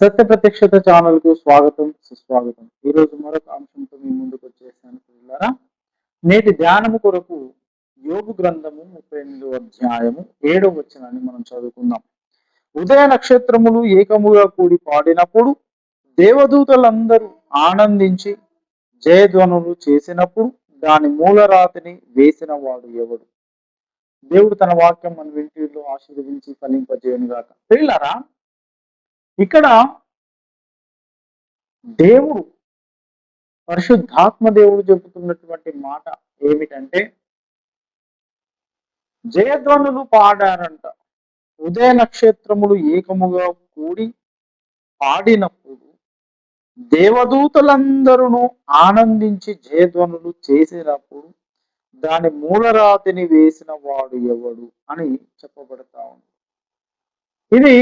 సత్య ప్రత్యక్షత ఛానల్ కు స్వాగతం సుస్వాగతం. ఈ రోజు మరొక అంశంతో మీ ముందుకు వచ్చేసాను పిల్లరా. నేటి ధ్యానము కొరకు యోబు గ్రంథము 38వ అధ్యాయము 7వ వచనాన్ని మనం చదువుకుందాం. ఉదయ నక్షత్రములు ఏకముగా కూడి పాడినప్పుడు, దేవదూతలందరూ ఆనందించి జయధ్వనులు చేసినప్పుడు, దాని మూలరాతిని వేసిన వాడు ఎవడు? దేవుడు తన వాక్యం మన వింటిలో ఆశీర్వదించి ఫలింపజేయను గాక. పిల్లరా, ఇక్కడ దేవుడు పరిశుద్ధాత్మ దేవుడు చెబుతున్నటువంటి మాట ఏమిటంటే, జయధ్వనులు పాడారంట. ఉదయ నక్షత్రములు ఏకముగా కూడి పాడినప్పుడు, దేవదూతలందరూ ఆనందించి జయధ్వనులు చేసినప్పుడు, దాని మూలరాతిని వేసిన వాడు ఎవడు అని చెప్పబడతా ఉంది. ఇది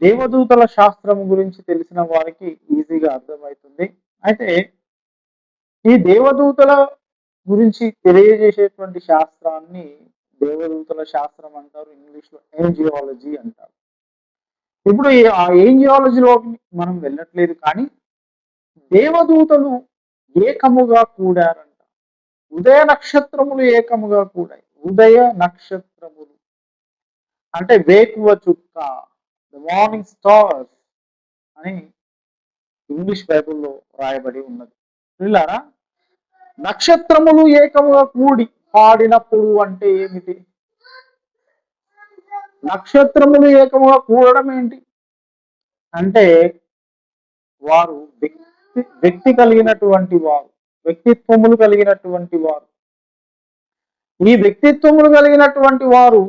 దేవదూతల శాస్త్రం గురించి తెలిసిన వారికి ఈజీగా అర్థమవుతుంది. అయితే ఈ దేవదూతల గురించి తెలియజేసేటువంటి శాస్త్రాన్ని దేవదూతల శాస్త్రం అంటారు, ఇంగ్లీష్లో ఏంజియాలజీ అంటారు. ఇప్పుడు ఆ ఏంజియాలజీలోకి మనం వెళ్ళట్లేదు, కానీ దేవదూతలు ఏకముగా కూడారంట. ఉదయ నక్షత్రములు ఏకముగా కూడాయి. ఉదయ నక్షత్రములు అంటే వేకువ చుక్క, ద మార్నింగ్ స్టార్స్ అని ఇంగ్లీష్ బైబుల్లో రాయబడి ఉన్నది. పిల్లారా, నక్షత్రములు ఏకముగా కూడి పాడినప్పుడు అంటే ఏమిటి? నక్షత్రములు ఏకముగా కూడడం ఏంటి అంటే, వారు వ్యక్తి కలిగినటువంటి వారు, వ్యక్తిత్వములు కలిగినటువంటి వారు. ఈ వ్యక్తిత్వములు కలిగినటువంటి వారు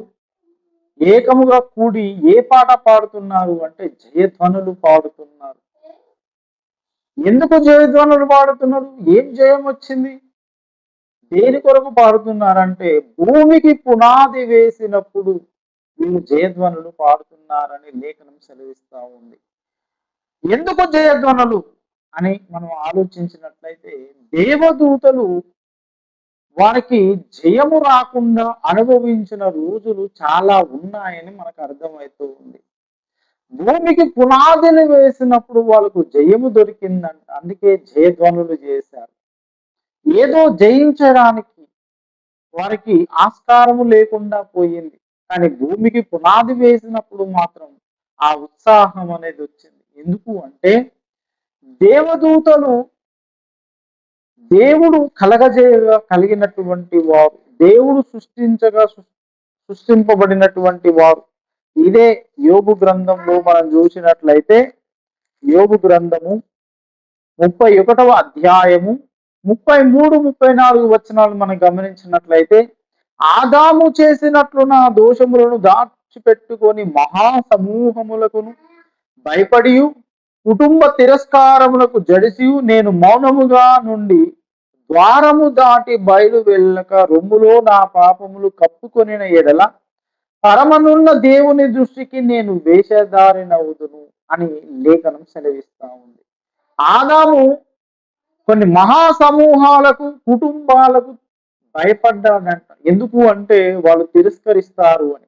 ఏకముగా కూడి ఏ పాట పాడుతున్నారు అంటే జయధ్వనులు పాడుతున్నారు. ఎందుకు జయధ్వనులు పాడుతున్నారు? ఏం జయం వచ్చింది? దేని కొరకు పాడుతున్నారంటే, భూమికి పునాది వేసినప్పుడు వీళ్ళు జయధ్వనులు పాడుతున్నారని లేఖనం సెలవిస్తా ఉంది. ఎందుకు జయధ్వనులు అని మనం ఆలోచించినట్లయితే, దేవదూతలు వారికి జయము రాకుండా అనుభవించిన రోజులు చాలా ఉన్నాయని మనకు అర్థమవుతూ ఉంది. భూమికి పునాదిని వేసినప్పుడు వాళ్ళకు జయము దొరికిందంట, అందుకే జయధ్వనులు చేశారు. ఏదో జయించడానికి వారికి ఆస్కారము లేకుండా పోయింది, కానీ భూమికి పునాది వేసినప్పుడు మాత్రం ఆ ఉత్సాహం అనేది వచ్చింది. ఎందుకు అంటే, దేవదూతలు దేవుడు కలగజేయగా కలిగినటువంటి వారు, దేవుడు సృష్టింపబడినటువంటి వారు. ఇదే యోబు గ్రంథంలో మనం చూసినట్లయితే, యోబు గ్రంథము 31వ అధ్యాయము 33, 34 వచనాలు మనం గమనించినట్లయితే, ఆదాము చేసినట్లు నా దోషములను దాచిపెట్టుకొని మహాసమూహములకును భయపడి కుటుంబ తిరస్కారములకు జడిసి నేను మౌనముగా నుండి ద్వారము దాటి బయలు వెళ్ళక రొమ్ములో నా పాపములు కప్పుకొనిన ఎడల పరమనున్న దేవుని దృష్టికి నేను వేషధారినవుదును అని లేఖనం సెలవిస్తా ఉంది. ఆదాము కొన్ని మహాసమూహాలకు, కుటుంబాలకు భయపడ్డాడంట. ఎందుకు అంటే వాళ్ళు తిరస్కరిస్తారు అని.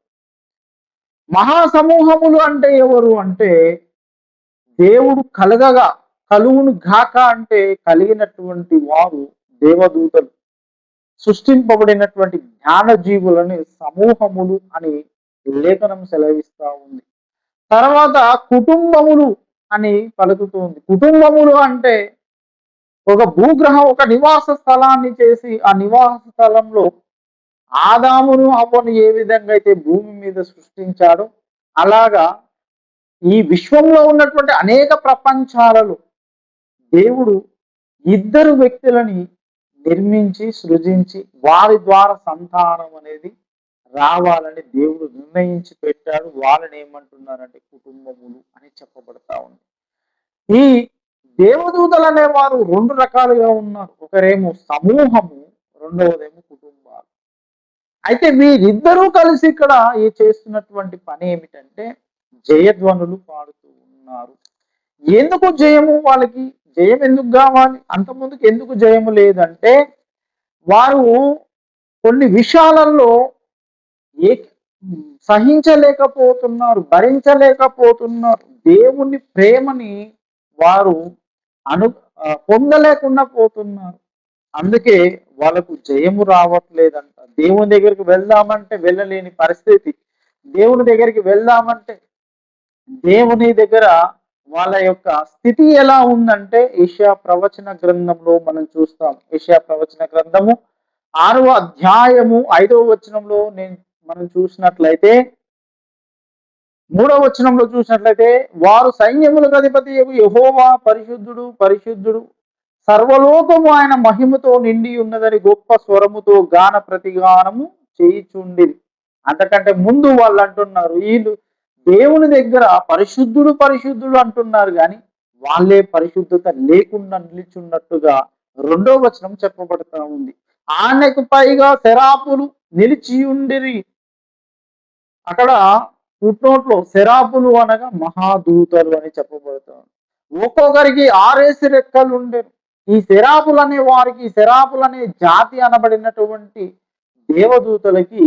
మహాసమూహములు అంటే ఎవరు అంటే, దేవుడు కలుగును గాక అంటే కలిగినటువంటి వారు దేవదూతలు. సృష్టింపబడినటువంటి జ్ఞానజీవులని సమూహములు అని లేఖనం సెలవిస్తా ఉంది. తర్వాత కుటుంబములు అని పలుకుతుంది. కుటుంబములు అంటే ఒక భూగ్రహం, ఒక నివాస స్థలాన్ని చేసి ఆ నివాస స్థలంలో ఆదామును అవ్వను ఏ విధంగా అయితే భూమి మీద సృష్టించాడో, అలాగా ఈ విశ్వంలో ఉన్నటువంటి అనేక ప్రపంచాలలో దేవుడు ఇద్దరు వ్యక్తులని నిర్మించి సృజించి వారి ద్వారా సంతానం అనేది రావాలని దేవుడు నిర్ణయించి పెట్టాడు. వాళ్ళని ఏమంటున్నారంటే కుటుంబములు అని చెప్పబడతా ఉంది. ఈ దేవదూతలు అనేవారు రెండు రకాలుగా ఉన్నారు. ఒకరేమో సమూహము, రెండవదేమో కుటుంబాలు. అయితే వీరిద్దరూ కలిసి ఇక్కడ చేస్తున్నటువంటి పని ఏమిటంటే జయధ్వనులు పాడుతూ ఉన్నారు. ఎందుకు జయము? వాళ్ళకి జయం ఎందుకు కావాలి? అంతకుముందుకు ఎందుకు జయము లేదంటే, వారు కొన్ని విషయాలలో సహించలేకపోతున్నారు, భరించలేకపోతున్నారు. దేవుని ప్రేమని వారు పొందలేకుండా పోతున్నారు. అందుకే వాళ్ళకు జయము రావట్లేదంట. దేవుని దగ్గరికి వెళ్దామంటే వెళ్ళలేని పరిస్థితి. దేవుని దగ్గరికి వెళ్దామంటే దేవుని దగ్గర వాళ్ళ యొక్క స్థితి ఎలా ఉందంటే యెషయా ప్రవచన గ్రంథంలో మనం చూస్తాం. యెషయా ప్రవచన గ్రంథము 6వ అధ్యాయము 5వ వచనంలో మనం చూసినట్లయితే 3వ వచనంలో చూసినట్లయితే వారు సైన్యములకు అధిపతి యెహోవా పరిశుద్ధుడు పరిశుద్ధుడు సర్వలోకము ఆయన మహిమతో నిండి ఉన్నదని గొప్ప స్వరముతో గాన ప్రతిగానము చేయుచుండిరి. అంతకంటే ముందు వాళ్ళు అంటున్నారు, వీళ్ళు దేవుని దగ్గర పరిశుద్ధుడు పరిశుద్ధుడు అంటున్నారు కానీ వాళ్ళే పరిశుద్ధత లేకుండా నిలిచున్నట్టుగా 2వ వచనం చెప్పబడతా ఉంది. ఆయనకు పైగా శరాపులు నిలిచి ఉండిరి. అక్కడ ఫుట్నోట్లో శరాపులు అనగా మహాదూతలు అని చెప్పబడతారు. ఒక్కొక్కరికి 6 రెక్కలు ఉండేవి. ఈ శరాపులు అనే వారికి, శరాపులు అనే జాతి అనబడినటువంటి దేవదూతలకి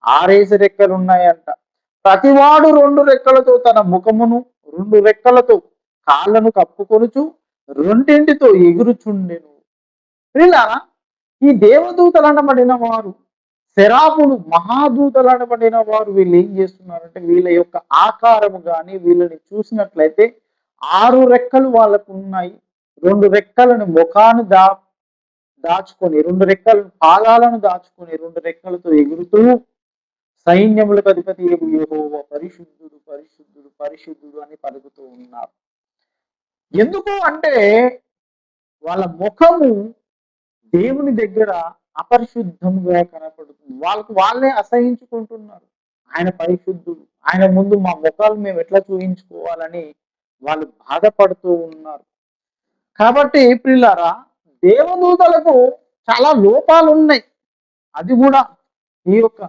6 రెక్కలు ఉన్నాయంట. ప్రతివాడు 2 రెక్కలతో తన ముఖమును 2 రెక్కలతో కాళ్ళను కప్పుకొనుచు రెండింటితో ఎగురుచుండెను. ప్రియులారా, ఈ దేవదూతలు అనబడిన వారు, శరాపులు మహాదూతలు అనబడిన వారు వీళ్ళు ఏం చేస్తున్నారంటే వీళ్ళ యొక్క ఆకారము కానీ వీళ్ళని చూసినట్లయితే 6 రెక్కలు వాళ్ళకు ఉన్నాయి. 2 రెక్కలను ముఖాన్ని దాచుకొని 2 రెక్కలను పాదాలను దాచుకొని 2 రెక్కలతో ఎగురుతూ సైన్యములకు అధిపతి యెహోవా పరిశుద్ధుడు పరిశుద్ధుడు పరిశుద్ధుడు అని పలుకుతూ ఉన్నారు. ఎందుకు అంటే వాళ్ళ ముఖము దేవుని దగ్గర అపరిశుద్ధముగా కనపడుతుంది. వాళ్ళే అసహించుకుంటున్నారు. ఆయన పరిశుద్ధుడు, ఆయన ముందు మా ముఖాలు మేము ఎట్లా చూయించుకోవాలని వాళ్ళు బాధపడుతూ ఉన్నారు. కాబట్టి ప్రియులారా, దేవదూతలకు చాలా లోపాలు ఉన్నాయి. అది కూడా ఈ యొక్క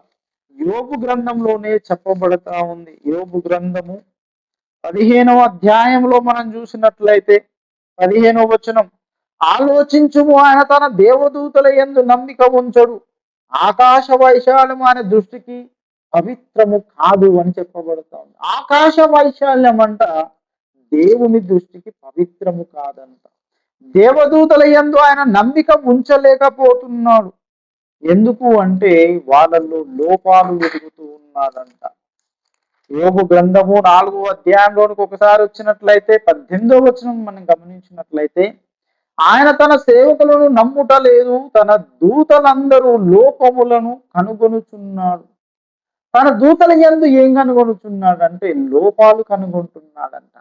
యోబు గ్రంథంలోనే చెప్పబడతా ఉంది. యోబు గ్రంథము 15వ అధ్యాయంలో మనం చూసినట్లయితే 15వ వచనం, ఆలోచించుము ఆయన తన దేవదూతల యందు నమ్మిక ఉంచడు, ఆకాశ వైశాల్యం ఆయన దృష్టికి పవిత్రము కాదు అని చెప్పబడతా ఉంది. ఆకాశ వైశాల్యం అంట దేవుని దృష్టికి పవిత్రము కాదంట. దేవదూతల యందు ఆయన నమ్మిక ఉంచలేకపోతున్నాడు. ఎందుకు అంటే వాళ్ళల్లో లోపాలు వెతుకుతూ ఉన్నాడంట. యోబు గ్రంథము 4వ అధ్యాయంలోనికి ఒకసారి వచ్చినట్లయితే 18వ వచనం మనం గమనించినట్లయితే, ఆయన తన సేవకులను నమ్ముట లేదు, తన దూతలందరూ లోపములను కనుగొనుచున్నాడు. తన దూతల యందు ఏం కనుగొనుచున్నాడంటే లోపాలు కనుగొంటున్నాడంట.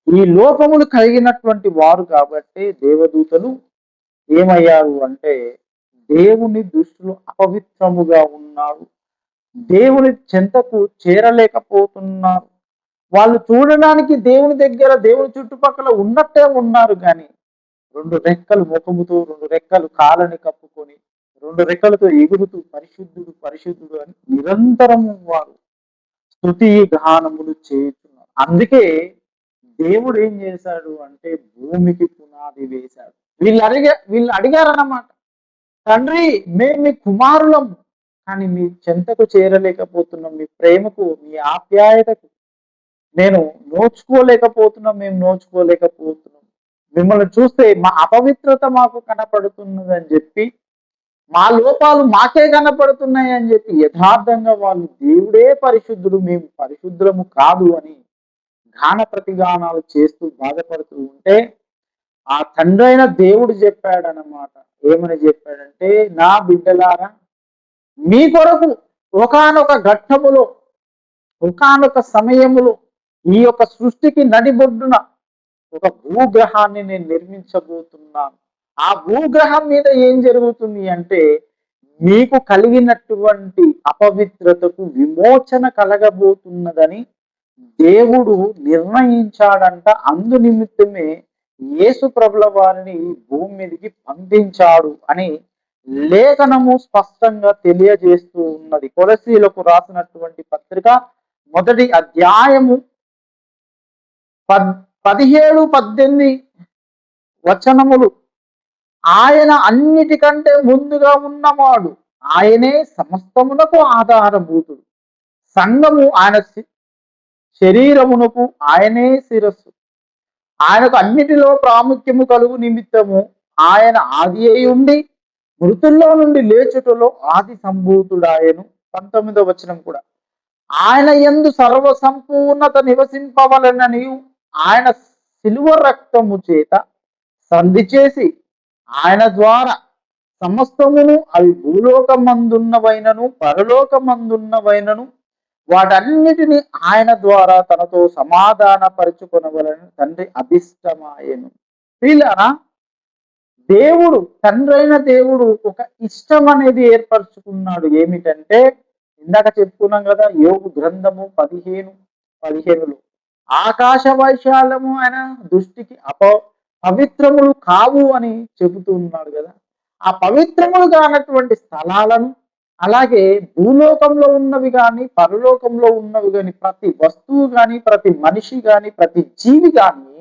ఈ లోపములు కలిగినటువంటి వారు కాబట్టి దేవదూతలు ఏమయ్యారు అంటే దేవుని దృష్టిలో అపవిత్రముగా ఉన్నారు. దేవుని చెంతకు చేరలేకపోతున్నారు. వాళ్ళు చూడడానికి దేవుని దగ్గర దేవుని చుట్టుపక్కల ఉన్నట్టే ఉన్నారు కానీ 2 రెక్కలు ముఖముతో 2 రెక్కలు కాళ్ళని కప్పుకొని 2 రెక్కలతో ఎగురుతూ పరిశుద్ధుడు పరిశుద్ధుడు అని నిరంతరము వారు స్తుతి గానములు చేస్తున్నారు. అందుకే దేవుడు ఏం చేశాడు అంటే భూమికి పునాది వేశాడు. వీళ్ళు అడిగారన్నమాట, తండ్రి మేము మీ కుమారులం కానీ మీ చెంతకు చేరలేకపోతున్నాం, మీ ప్రేమకు మీ ఆప్యాయతకు నేను నోచుకోలేకపోతున్నాం, మేము నోచుకోలేకపోతున్నాం. మిమ్మల్ని చూస్తే మా అపవిత్రత మాకు కనపడుతున్నది అని చెప్పి, మా లోపాలు మాకే కనపడుతున్నాయి అని చెప్పి యథార్థంగా వాళ్ళు దేవుడే పరిశుద్ధుడు మేము పరిశుద్ధులము కాదు అని గాన ప్రతిగానాలు చేస్తూ బాధపడుతూ ఉంటే ఆ తండ్రి అయిన దేవుడు చెప్పాడనమాట. ఏమని చెప్పాడంటే, నా బిడ్డలారా, మీ కొరకు ఒకానొక ఘట్టములో ఒకానొక సమయములో ఈ యొక్క సృష్టికి నడిబొడ్డున ఒక భూగ్రహాన్ని నేను నిర్మించబోతున్నాను. ఆ భూగ్రహం మీద ఏం జరుగుతుంది అంటే మీకు కలిగినటువంటి అపవిత్రతకు విమోచన కలగబోతున్నదని దేవుడు నిర్ణయించాడంట. అందు నిమిత్తమే యేసు ప్రభుల వారిని భూమి మీదకి పంపించాడు అని లేఖనము స్పష్టంగా తెలియజేస్తూ ఉన్నది. కొలసీలకు రాసినటువంటి పత్రిక 1వ అధ్యాయము 17-18 వచనములు, ఆయన అన్నిటికంటే ముందుగా ఉన్నవాడు, ఆయనే సమస్తమునకు ఆధారభూతుడు. సంఘము ఆయన శరీరమునకు ఆయనే శిరస్సు. ఆయనకు అన్నిటిలో ప్రాముఖ్యము కలుగు నిమిత్తము ఆయన ఆది అయి ఉండి మృతుల్లో నుండి లేచుటలో ఆది సంభూతుడాయను. 19వ వచనం కూడా ఆయన యందు సర్వ సంపూర్ణత నివసింపవలనని ఆయన శిలువ రక్తము చేత సంధి చేసి ఆయన ద్వారా సమస్తమును, అవి భూలోకమందున్నవైనను పరలోకమందున్నవైనను, వాటన్నిటిని ఆయన ద్వారా తనతో సమాధాన పరుచుకొనవలని తండ్రి అభిష్టమాయను. వీళ్ళారా దేవుడు, తండ్రైన దేవుడు ఒక ఇష్టం అనేది ఏర్పరచుకున్నాడు. ఏమిటంటే ఇందాక చెప్పుకున్నాం కదా, యోగు గ్రంథము 15:15లో ఆకాశ వైశాల్యము ఆయన దృష్టికి పవిత్రములు కావు అని చెబుతూ ఉన్నాడు కదా. ఆ పవిత్రములు కానటువంటి స్థలాలను, అలాగే భూలోకంలో ఉన్నవి కానీ పరలోకంలో ఉన్నవి కానీ ప్రతి వస్తువు కానీ ప్రతి మనిషి కానీ ప్రతి జీవి కానీ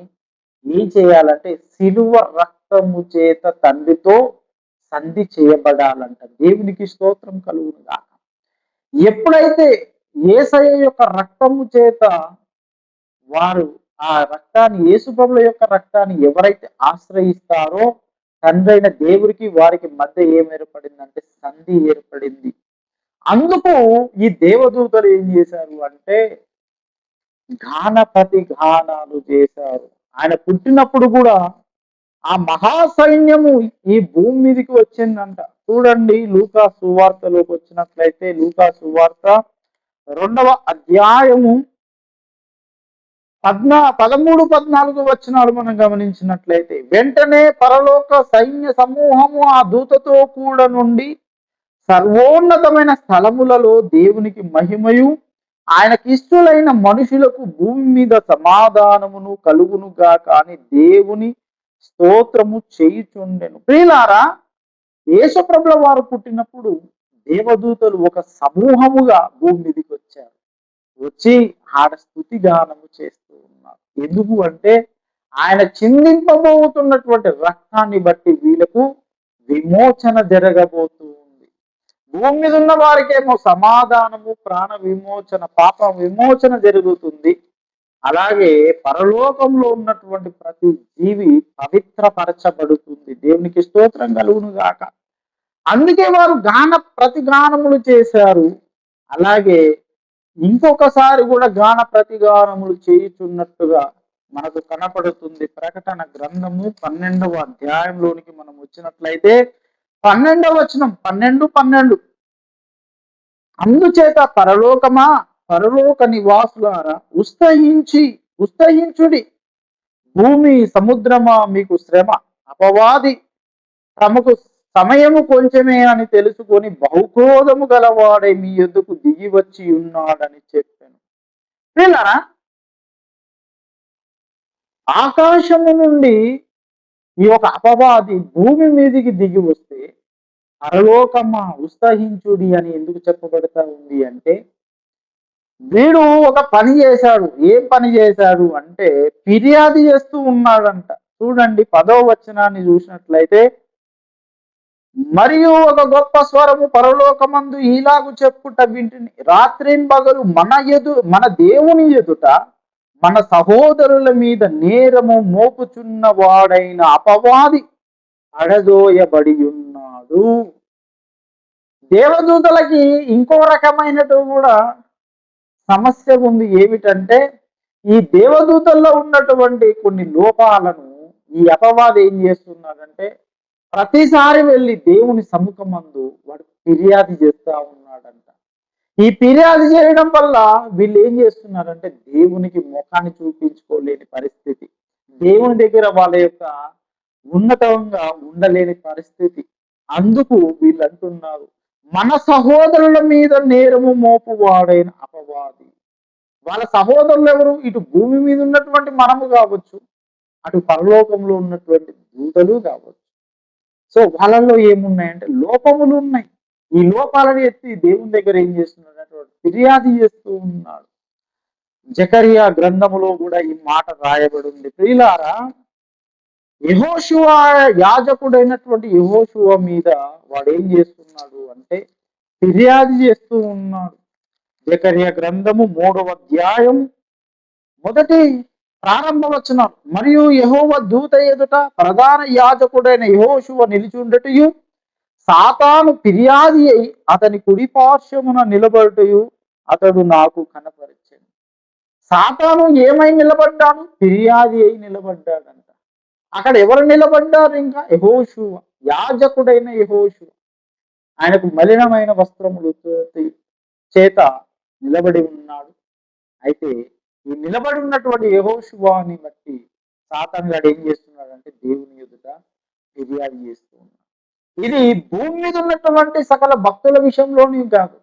ఏం చేయాలంటే శిలువ రక్తము చేత తండ్రితో సంధి చేయబడాలంట. దేవునికి స్తోత్రం కలుగునుగా. ఎప్పుడైతే యేసయ్య యొక్క రక్తము చేత వారు ఆ రక్తాన్ని, యేసుప్రభుల యొక్క రక్తాన్ని ఎవరైతే ఆశ్రయిస్తారో తండ్రైన దేవుడికి వారికి మధ్య ఏం ఏర్పడిందంటే సంధి ఏర్పడింది. అందుకు ఈ దేవదూతలు ఏం చేశారు అంటే గాన ప్రతిగానాలు చేశారు. ఆయన పుట్టినప్పుడు కూడా ఆ మహాసైన్యము ఈ భూమి మీదకి వచ్చిందంట. చూడండి, లూకా సువార్తలోకి వచ్చినట్లయితే లూకా సువార్త 2వ అధ్యాయము 13-14 వచనాలు మనం గమనించినట్లయితే, వెంటనే పరలోక సైన్య సమూహము ఆ దూతతో కూడా నుండి సర్వోన్నతమైన స్థలములలో దేవునికి మహిమయు ఆయనకి ఇష్టలైన మనుషులకు భూమి మీద సమాధానమును కలుగునుగా కానీ దేవుని స్తోత్రము చేయుచుండెను. ప్రియులారా, యేసుప్రభుల వారు పుట్టినప్పుడు దేవదూతలు ఒక సమూహముగా భూమి మీదకి వచ్చారు. వచ్చి ఆడ స్తుతి గానము చేస్తూ ఉన్నారు. ఎందుకు అంటే ఆయన చిందింపబోతున్నటువంటి రక్తాన్ని బట్టి వీళ్ళకు విమోచన జరగబోతూ ఉంది. భూమి మీద ఉన్న వారికేమో సమాధానము, ప్రాణ విమోచన, పాప విమోచన జరుగుతుంది. అలాగే పరలోకంలో ఉన్నటువంటి ప్రతి జీవి పవిత్రపరచబడుతుంది. దేవునికి స్తోత్రం కలుగును గాక. అందుకే వారు ప్రతిగానములు చేశారు. అలాగే ఇంకొకసారి కూడా గాన ప్రతిగానములు చేయుచున్నట్టుగా మనకు కనపడుతుంది. ప్రకటన గ్రంథము 12వ అధ్యాయంలోనికి మనం వచ్చినట్లయితే 12వ వచనం 12 అందుచేత పరలోకమా, పరలోక నివాసులారా ఉత్సహించుడి. భూమి సముద్రమా మీకు శ్రమ, అపవాది తమకు సమయము కొంచెమే అని తెలుసుకొని బహుక్రోధము గలవాడే మీ యొద్దకు దిగి వచ్చి ఉన్నాడని చెప్పాను. పిల్లరా, ఆకాశము నుండి ఈ యొక్క అపవాది భూమి మీదికి దిగి వస్తే పరలోకమా ఉత్సహించుడి అని ఎందుకు చెప్పబడతా ఉంది అంటే, వీడు ఒక పని చేశాడు. ఏం పని చేశాడు అంటే ఫిర్యాదు చేస్తూ ఉన్నాడంట. చూడండి 10వ వచనాన్ని చూసినట్లయితే, మరియు ఒక గొప్ప స్వరము పరలోకమందు ఇలాగు చెప్పుట వింటిని, రాత్రింబగలు మన దేవుని ఎదుట మన సహోదరుల మీద నేరము మోపుచున్న వాడైన అపవాది అడదోయబడి ఉన్నాడు. దేవదూతలకి ఇంకో రకమైనటు కూడా సమస్య ఉంది. ఏమిటంటే ఈ దేవదూతల్లో ఉన్నటువంటి కొన్ని లోపాలను ఈ అపవాది ఏం చేస్తున్నాడంటే ప్రతిసారి వెళ్ళి దేవుని సముఖమందు వాడు ఫిర్యాదు చేస్తా ఉన్నాడంట. ఈ ఫిర్యాదు చేయడం వల్ల వీళ్ళు ఏం చేస్తున్నారంటే దేవునికి ముఖాన్ని చూపించుకోలేని పరిస్థితి, దేవుని దగ్గర వాళ్ళ యొక్క ఉన్నతంగా ఉండలేని పరిస్థితి. అందుకు వీళ్ళు అంటున్నారు, మన సహోదరుల మీద నేరము మోపువాడైన అపవాది. వాళ్ళ సహోదరులు ఎవరు? ఇటు భూమి మీద ఉన్నటువంటి మనము కావచ్చు, అటు పరలోకంలో ఉన్నటువంటి దూతలు కావచ్చు. సో వాళ్ళల్లో ఏమున్నాయంటే లోపములు ఉన్నాయి. ఈ లోపాలను ఎత్తి దేవుని దగ్గర ఏం చేస్తున్నాడు? ఫిర్యాదు చేస్తూ ఉన్నాడు. జకరియా గ్రంథములో కూడా ఈ మాట రాయబడి ఉంది. ప్రియులారా, యెహోషువ యాజకుడైనటువంటి యెహోషువ మీద వాడు ఏం చేస్తున్నాడు అంటే ఫిర్యాదు చేస్తూ ఉన్నాడు. జకరియా గ్రంథము 3వ అధ్యాయం మొదటి ప్రారంభ వచనం, మరియు యెహోవా దూత ఎదుట ప్రధాన యాజకుడైన యెహోషువ నిలిచుండుటయు సాతాను ఫిర్యాది అయి అతని కుడి పార్శ్వమున నిలబడుటయు అతడు నాకు కనపరిచెను. సాతాను ఏమై నిలబడ్డాడు? ఫిర్యాది అయి నిలబడ్డాడంట. అక్కడ ఎవరు నిలబడ్డారు? ఇంకా యెహోషువ, యాజకుడైన యెహోషువ. ఆయనకు మలినమైన వస్త్రములు చేత నిలబడి ఉన్నాడు. అయితే ఈ నిలబడి ఉన్నటువంటి యెహోషువని బట్టి సాతాను గాడు ఏం చేస్తున్నాడంటే దేవుని ఎదుట ఫిర్యాదు చేస్తూ ఉన్నాడు. ఇది భూమి మీద ఉన్నటువంటి సకల భక్తుల విషయంలోనే కాదు,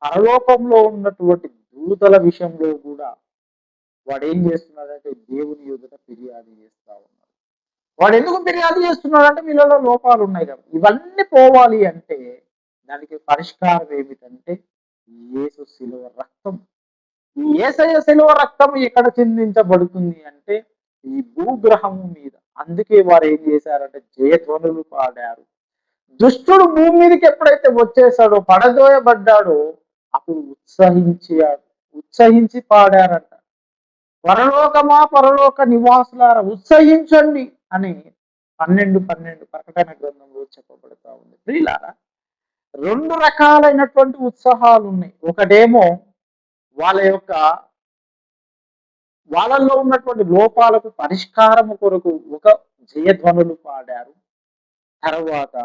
పరలోకంలో ఉన్నటువంటి దూతల విషయంలో కూడా వాడు ఏం చేస్తున్నాడంటే దేవుని ఎదుట ఫిర్యాదు చేస్తా ఉన్నాడు. వాడు ఎందుకు ఫిర్యాదు చేస్తున్నాడంటే వీళ్ళలో లోపాలు ఉన్నాయి కదా. ఇవన్నీ పోవాలి అంటే దానికి పరిష్కారం ఏమిటంటే యేసు శిలువ రక్తం. ఈ యేసయ్య శిలువ రక్తం ఎక్కడ చిందించబడుతుంది అంటే ఈ భూగ్రహము మీద. అందుకే వారు ఏం చేశారంటే జయధ్వనులు పాడారు. దుష్టుడు భూమి మీదకి ఎప్పుడైతే వచ్చేసాడో, పడదోయబడ్డాడో, అప్పుడు ఉత్సహించి పాడారంట. పరలోకమా, పరలోక నివాసులారా ఉత్సహించండి అని 12:12 ప్రకటన గ్రంథంలో చెప్పబడతా ఉంది. ప్రియులారా, రెండు రకాలైనటువంటి ఉత్సాహాలు ఉన్నాయి. ఒకటేమో వాళ్ళల్లో ఉన్నటువంటి లోపాలకు పరిష్కారము కొరకు ఒక జయధ్వనులు పాడారు. తర్వాత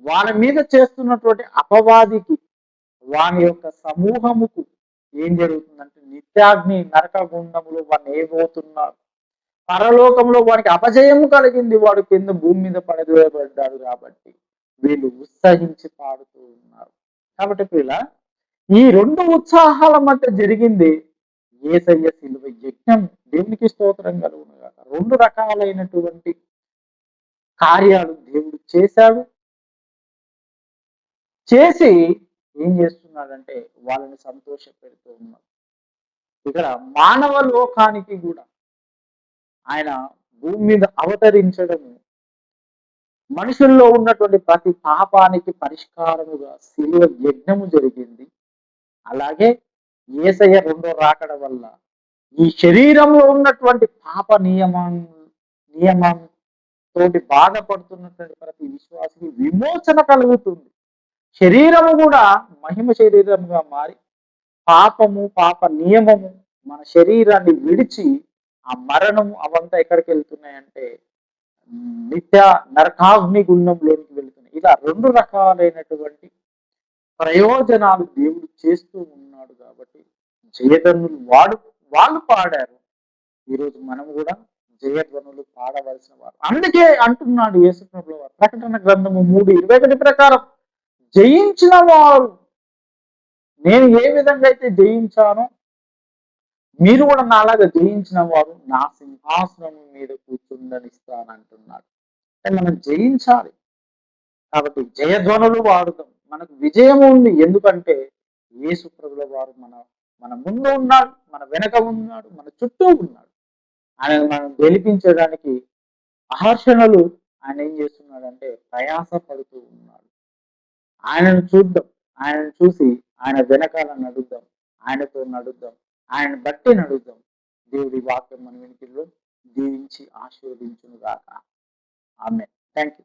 వాళ్ళ మీద చేస్తున్నటువంటి అపవాదికి, వాని యొక్క సమూహముకు ఏం జరుగుతుందంటే నిత్యాగ్ని నరక గుండములు వాడిని ఏబోతున్నారు. పరలోకంలో వాడికి అపజయము కలిగింది. వాడు కింద భూమి మీద పడదోయబడ్డాడు. కాబట్టి వీళ్ళు ఉత్సహించి పాడుతూ ఉన్నారు. కాబట్టి పిల్ల, ఈ రెండు ఉత్సాహాల మధ్య జరిగింది యేసయ్య శిలువ యజ్ఞం. దేవునికి స్తోత్రం కలుగునుగాక. రెండు రకాలైనటువంటి కార్యాలు దేవుడు చేశాడు. చేసి ఏం చేస్తున్నాడంటే వాళ్ళని సంతోష పెడుతూ ఉన్నాడు. ఇక్కడ మానవ లోకానికి కూడా ఆయన భూమి మీద అవతరించడము, మనుషుల్లో ఉన్నటువంటి ప్రతి పాపానికి పరిష్కారముగా శిలువ యజ్ఞము జరిగింది. అలాగే యేసయ్య రెండో రాకడ వల్ల ఈ శరీరంలో ఉన్నటువంటి పాప నియమం తోటి బాధపడుతున్నటువంటి ప్రతి విశ్వాసికి విమోచన కలుగుతుంది. శరీరము కూడా మహిమ శరీరముగా మారి పాపము, పాప నియమము మన శరీరాన్ని విడిచి ఆ మరణము అవంతా ఎక్కడికి వెళ్తున్నాయంటే నిత్య నరకాగ్ని గుండంలోనికి వెళ్తున్నాయి. ఇలా రెండు రకాలైనటువంటి ప్రయోజనాలు దేవుడు చేస్తూ ఉన్నాడు. కాబట్టి జయధ్వనులు వాళ్ళు పాడారు. ఈరోజు మనం కూడా జయధ్వనులు పాడవలసిన వారు. అందుకే అంటున్నాడు యేసుప్రభుల వారు ప్రకటన గ్రంథము 3:21 ప్రకారం, జయించిన వారు, నేను ఏ విధంగా అయితే జయించానో మీరు కూడా నాలాగా జయించిన వారు నా సింహాసనం మీద కూర్చుండనిస్తానంటున్నాడు. అంటే మనం జయించాలి. కాబట్టి జయధ్వనులు వాడుతాం. మనకు విజయం ఉంది. ఎందుకంటే యేసు ప్రభుల వారు మన ముందు ఉన్నాడు, మన వెనక ఉన్నాడు, మన చుట్టూ ఉన్నాడు. ఆయన మనం గెలిపించడానికి అహర్షణలు ఆయన ఏం చేస్తున్నాడంటే ప్రయాస పడుతూ ఉన్నాడు. ఆయనను చూద్దాం, ఆయనను చూసి ఆయన వెనకాల నడుద్దాం, ఆయనతో నడుద్దాం, ఆయన బట్టి నడుద్దాం. దేవుడి వాక్యం మన వెనుకల్లో దీవించి ఆశీర్వదించును గాక. ఆమేన్. Thank you.